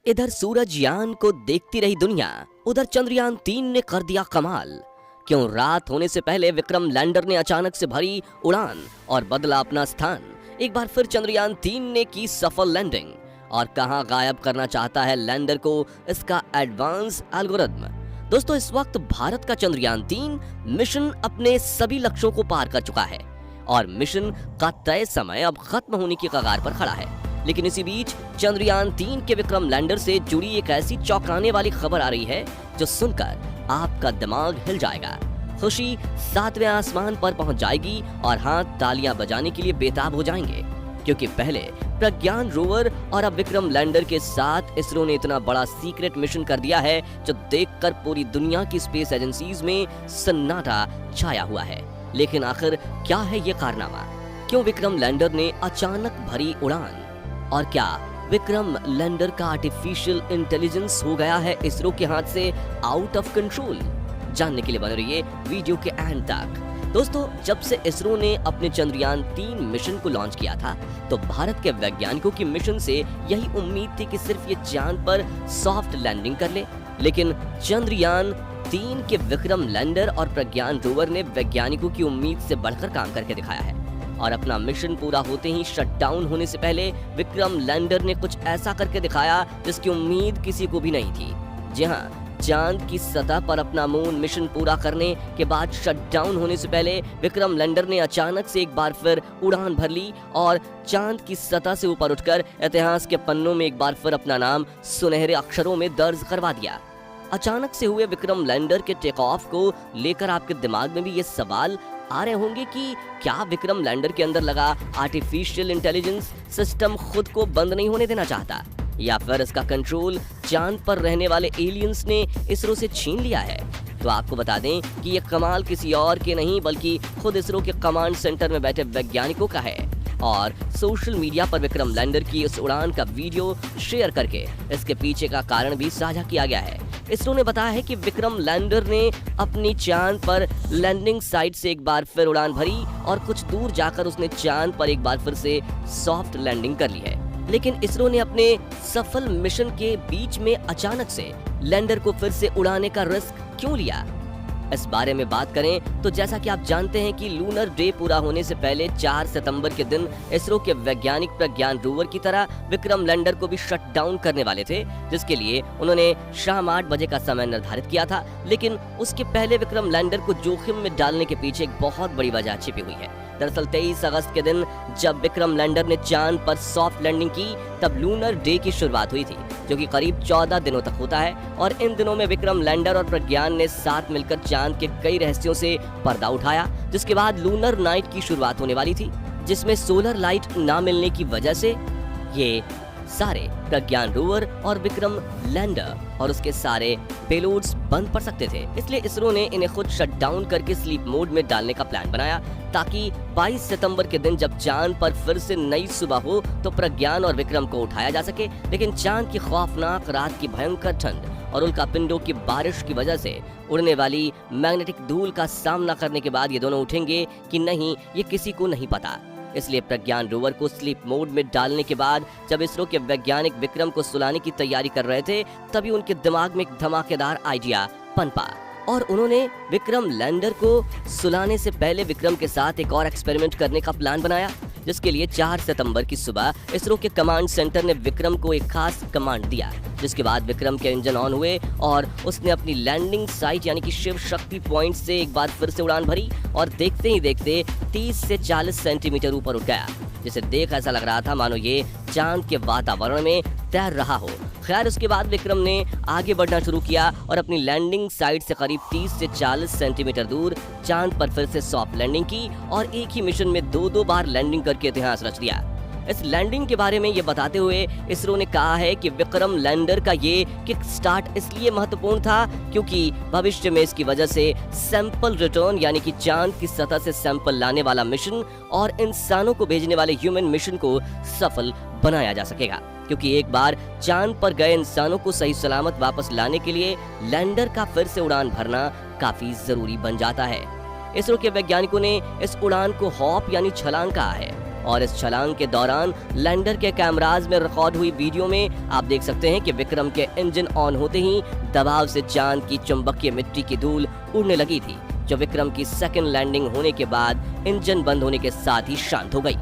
इधर सूरजयान को देखती रही दुनिया, उधर चंद्रयान-3 ने कर दिया कमाल। क्यों रात होने से पहले विक्रम लैंडर ने अचानक से भरी उड़ान और बदला अपना स्थान। एक बार फिर चंद्रयान-3 ने की सफल लैंडिंग और कहां गायब करना चाहता है लैंडर को इसका एडवांस एल्गोरिथम। दोस्तों, इस वक्त भारत का चंद्रयान-3 मिशन अपने सभी लक्ष्यों को पार कर चुका है और मिशन का तय समय अब खत्म होने की कगार पर खड़ा है। लेकिन इसी बीच चंद्रयान-3 के विक्रम लैंडर से जुड़ी एक ऐसी चौंकाने वाली खबर आ रही है जो सुनकर आपका दिमाग हिल जाएगा। खुशी 7वें आसमान पर पहुंच जाएगी और हाथ तालियां बजाने के लिए बेताब हो जाएंगे, क्योंकि पहले प्रज्ञान रोवर और अब विक्रम लैंडर के साथ इसरो ने इतना बड़ा सीक्रेट मिशन कर दिया है जो देखकर पूरी दुनिया की स्पेस एजेंसीज में सन्नाटा छाया हुआ है। लेकिन आखिर क्या है ये कारनामा? क्यों विक्रम लैंडर ने अचानक भरी उड़ान? और क्या विक्रम लैंडर का आर्टिफिशियल इंटेलिजेंस हो गया है इसरो के हाथ से आउट ऑफ कंट्रोल? जानने के लिए बने रहिए वीडियो के एंड तक। दोस्तों, जब से इसरो ने अपने चंद्रयान-3 मिशन को लॉन्च किया था तो भारत के वैज्ञानिकों की मिशन से यही उम्मीद थी कि सिर्फ ये चांद पर सॉफ्ट लैंडिंग कर ले। लेकिन चंद्रयान-3 के विक्रम लैंडर और प्रज्ञान रोवर ने वैज्ञानिकों की उम्मीद से बढ़कर काम करके दिखाया है और अपना मिशन पूरा होते ही शटडाउन होने से पहले विक्रम लैंडर ने कुछ ऐसा करके दिखाया जिसकी उम्मीद किसी को भी नहीं थी। जी हाँ, चांद की सतह पर अपना मून मिशन पूरा करने के बाद शटडाउन होने से पहले विक्रम लैंडर ने अचानक से एक बार फिर उड़ान भर ली और चांद की सतह से ऊपर उठकर इतिहास के पन्नों में एक बार फिर अपना नाम सुनहरे अक्षरों में दर्ज करवा दिया। अचानक से हुए विक्रम लैंडर के टेक ऑफ को लेकर आपके दिमाग में भी ये सवाल आ रहे होंगे कि क्या विक्रम लैंडर के अंदर लगा आर्टिफिशियल इंटेलिजेंस सिस्टम खुद को बंद नहीं होने देना चाहता, या फिर इसका कंट्रोल चांद पर रहने वाले एलियंस ने इसरो से छीन लिया है। तो आपको बता दें कि ये कमाल किसी और के नहीं बल्कि खुद इसरो के कमांड सेंटर में बैठे वैज्ञानिकों का है और सोशल मीडिया पर विक्रम लैंडर की इस उड़ान का वीडियो शेयर करके इसके पीछे का कारण भी साझा किया गया है। इसरो ने बताया है कि विक्रम लैंडर ने अपनी चांद पर लैंडिंग साइट से एक बार फिर उड़ान भरी और कुछ दूर जाकर उसने चांद पर एक बार फिर से सॉफ्ट लैंडिंग कर ली है। लेकिन इसरो ने अपने सफल मिशन के बीच में अचानक से लैंडर को फिर से उड़ाने का रिस्क क्यों लिया? इस बारे में बात करें तो जैसा कि आप जानते हैं कि लूनर डे पूरा होने से पहले 4 सितंबर के दिन इसरो के वैज्ञानिक प्रज्ञान रोवर की तरह विक्रम लैंडर को भी शट डाउन करने वाले थे, जिसके लिए उन्होंने शाम 8 बजे का समय निर्धारित किया था। लेकिन उसके पहले विक्रम लैंडर को जोखिम में डालने के पीछे एक बहुत बड़ी वजह छिपी हुई है। दरअसल 23 अगस्त के दिन जब विक्रम लैंडर ने चांद पर सॉफ्ट लैंडिंग की तब लूनर डे की शुरुआत हुई थी, जो कि करीब 14 दिनों तक होता है। और इन दिनों में विक्रम लैंडर और प्रज्ञान ने साथ मिलकर चांद के कई रहस्यों से पर्दा उठाया, जिसके बाद लूनर नाइट की शुरुआत होने वाली थी, जिसमें सोलर लाइट ना मिलने की वजह से ये सारे प्रज्ञान रोवर और विक्रम लैंडर और उसके सारे पेलोड्स बंद पड़ सकते थे। इसलिए इसरो ने इन्हें खुद शट डाउन करके स्लीप मोड में डालने का प्लान बनाया, ताकि 22 सितंबर के दिन जब चांद पर फिर से नई सुबह हो तो प्रज्ञान और विक्रम को उठाया जा सके। लेकिन चांद की खौफनाक रात की भयंकर ठंड और उल्कापिंडों की बारिश की वजह से उड़ने वाली मैग्नेटिक धूल का सामना करने के बाद ये दोनों उठेंगे कि नहीं, ये किसी को नहीं पता। इसलिए प्रज्ञान रोवर को स्लीप मोड में डालने के बाद जब इसरो के वैज्ञानिक विक्रम को सुलाने की तैयारी कर रहे थे, तभी उनके दिमाग में एक धमाकेदार आइडिया पनपा और उन्होंने विक्रम लैंडर को सुलाने से पहले विक्रम के साथ एक और एक्सपेरिमेंट करने का प्लान बनाया, जिसके लिए 4 सितंबर की सुबह इसरो के कमांड सेंटर ने विक्रम को एक खास कमांड दिया, जिसके बाद विक्रम के इंजन ऑन हुए और उसने अपनी लैंडिंग साइट यानी कि शिव शक्ति पॉइंट से एक बार फिर से उड़ान भरी और देखते ही देखते 30 से 40 सेंटीमीटर ऊपर उठ गया, जिसे देख ऐसा लग रहा था मानो ये चांद के वातावरण में तैर रहा हो। खैर, उसके बाद विक्रम ने आगे बढ़ना शुरू किया और अपनी लैंडिंग साइट से करीब 30 से 40 सेंटीमीटर दूर चांद पर फिर से सॉफ्ट लैंडिंग की और एक ही मिशन में 2-2 बार लैंडिंग करके इतिहास रच दिया। इस लैंडिंग के बारे में ये बताते हुए इसरो ने कहा है कि विक्रम लैंडर का ये किक स्टार्ट इसलिए महत्वपूर्ण था क्योंकि भविष्य में इसकी वजह से सैंपल रिटर्न यानी कि चांद की सतह से सैंपल लाने वाला मिशन और इंसानों को भेजने वाले ह्यूमन मिशन को सफल बनाया जा सकेगा, क्योंकि एक बार चांद पर गए इंसानों को सही सलामत वापस लाने के लिए लैंडर का फिर से उड़ान भरना काफी जरूरी बन जाता है। इसरो के वैज्ञानिकों ने इस उड़ान को हॉप यानी छलांग कहा है और इस छलांग के दौरान लैंडर के कैमराज में रिकॉर्ड हुई वीडियो में आप देख सकते हैं कि विक्रम के इंजन ऑन होते ही दबाव से चांद की चुंबकीय मिट्टी की धूल उड़ने लगी थी, जो विक्रम की सेकंड लैंडिंग होने के बाद इंजन बंद होने के साथ ही शांत हो गई।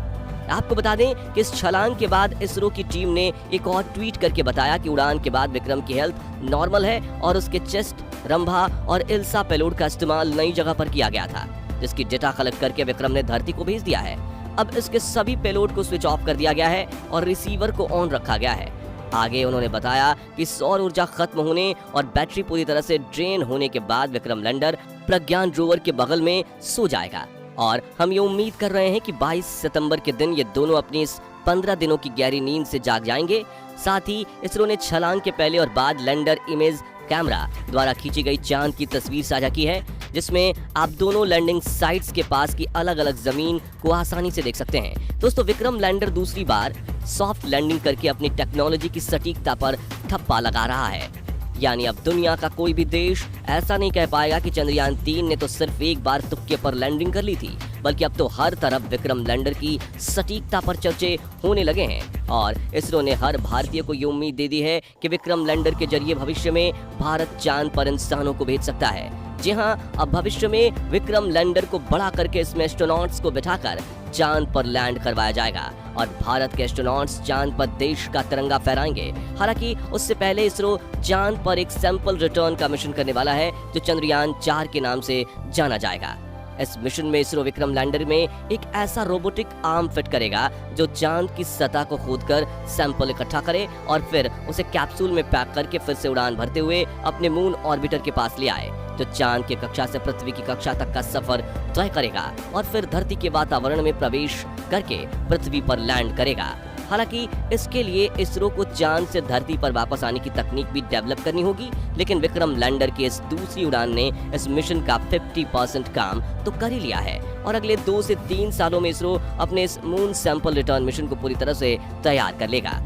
आपको बता दें कि इस छलांग के बाद इसरो की टीम ने एक और ट्वीट करके बताया कि उड़ान के बाद विक्रम की हेल्थ नॉर्मल है और उसके चेस्ट, रंभा और इल्सा पेलोड का इस्तेमाल नई जगह पर किया गया था, जिसकी डेटा कलेक्ट करके विक्रम ने धरती को भेज दिया है। अब इसके सभी पेलोड को स्विच ऑफ कर दिया गया है और रिसीवर को ऑन रखा गया है। आगे उन्होंने बताया कि सौर ऊर्जा खत्म होने और बैटरी पूरी तरह से ड्रेन होने के बाद विक्रम लैंडर प्रज्ञान रोवर के बगल में सो जाएगा और हम ये उम्मीद कर रहे हैं कि 22 सितंबर के दिन ये दोनों अपनी इस 15 दिनों की गहरी नींद से जाग जाएंगे। साथ ही इसरो ने छलांग के पहले और बाद लैंडर इमेज कैमरा द्वारा खींची गई चांद की तस्वीर साझा की है, जिसमें आप दोनों लैंडिंग साइट्स के पास की अलग अलग जमीन को आसानी से देख सकते हैं। दोस्तों, विक्रम लैंडर दूसरी बार सॉफ्ट लैंडिंग करके अपनी टेक्नोलॉजी की सटीकता पर ठप्पा लगा रहा है। यानी अब दुनिया का कोई भी देश ऐसा नहीं कह पाएगा कि चंद्रयान 3 ने तो सिर्फ एक बार तुक्के पर लैंडिंग कर ली थी, बल्कि अब तो हर तरफ विक्रम लैंडर की सटीकता पर चर्चे होने लगे हैं और इसरो ने हर भारतीय को ये उम्मीद दे दी है कि विक्रम लैंडर के जरिए भविष्य में भारत चांद पर इंसानों को भेज सकता है। जी हां, अब भविष्य में विक्रम लैंडर को बड़ा करके इसमें एस्ट्रोनॉट्स को बिठाकर चांद पर लैंड करवाया जाएगा और भारत के एस्ट्रोनॉट्स चांद पर देश का तिरंगा फहराएंगे। हालांकि उससे पहले इसरो चांद पर एक सैंपल रिटर्न का मिशन करने वाला है, जो चंद्रयान 4 के नाम से जाना जाएगा। इस मिशन में इसरो विक्रम लैंडर में एक ऐसा रोबोटिक आर्म फिट करेगा जो चांद की सतह को खोदकर सैंपल इकट्ठा करे और फिर उसे कैप्सूल में पैक करके फिर से उड़ान भरते हुए अपने मून ऑर्बिटर के पास ले आए, जो चांद की कक्षा से पृथ्वी की कक्षा तक का सफर तय करेगा और फिर धरती के वातावरण में प्रवेश करके पृथ्वी पर लैंड करेगा। हालांकि इसके लिए इसरो को चांद से धरती पर वापस आने की तकनीक भी डेवलप करनी होगी, लेकिन विक्रम लैंडर की इस दूसरी उड़ान ने इस मिशन का 50% काम तो कर ही लिया है और अगले 2 से 3 सालों में इसरो अपने इस मून सैंपल रिटर्न मिशन को पूरी तरह से तैयार कर लेगा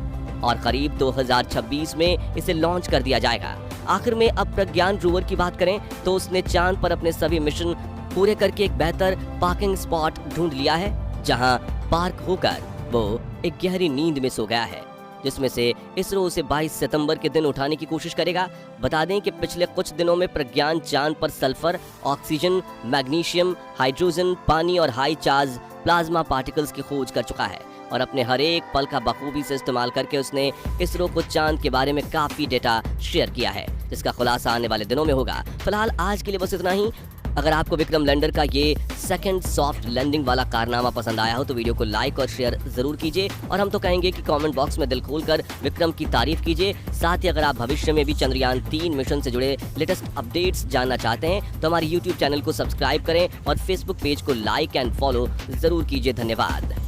और करीब 2026 में इसे लॉन्च कर दिया जाएगा। आखिर में अब प्रज्ञान रोवर की बात करें तो उसने चांद पर अपने सभी मिशन पूरे करके एक बेहतर पार्किंग स्पॉट ढूंढ लिया है, जहां पार्क होकर वो एक गहरी नींद में सो गया है, जिसमें से इसरो उसे 22 सितंबर के दिन उठाने की कोशिश करेगा। बता दें कि पिछले कुछ दिनों में प्रज्ञान चांद पर सल्फर, ऑक्सीजन, मैग्नीशियम, हाइड्रोजन, पानी और हाई चार्ज प्लाज्मा पार्टिकल्स की खोज कर चुका है और अपने हर एक पल का बखूबी से इस्तेमाल करके उसने इसरो को चांद के बारे में काफी डेटा शेयर किया है, जिसका खुलासा आने वाले दिनों में होगा। फिलहाल आज के लिए बस इतना ही। अगर आपको विक्रम लैंडर का ये सेकंड सॉफ्ट लैंडिंग वाला कारनामा पसंद आया हो तो वीडियो को लाइक और शेयर जरूर कीजिए और हम तो कहेंगे कि कमेंट बॉक्स में दिल खोलकर विक्रम की तारीफ कीजिए। साथ ही अगर आप भविष्य में भी चंद्रयान 3 मिशन से जुड़े लेटेस्ट अपडेट्स जानना चाहते हैं तो हमारे YouTube चैनल को सब्सक्राइब करें और Facebook पेज को लाइक एंड फॉलो जरूर कीजिए। धन्यवाद।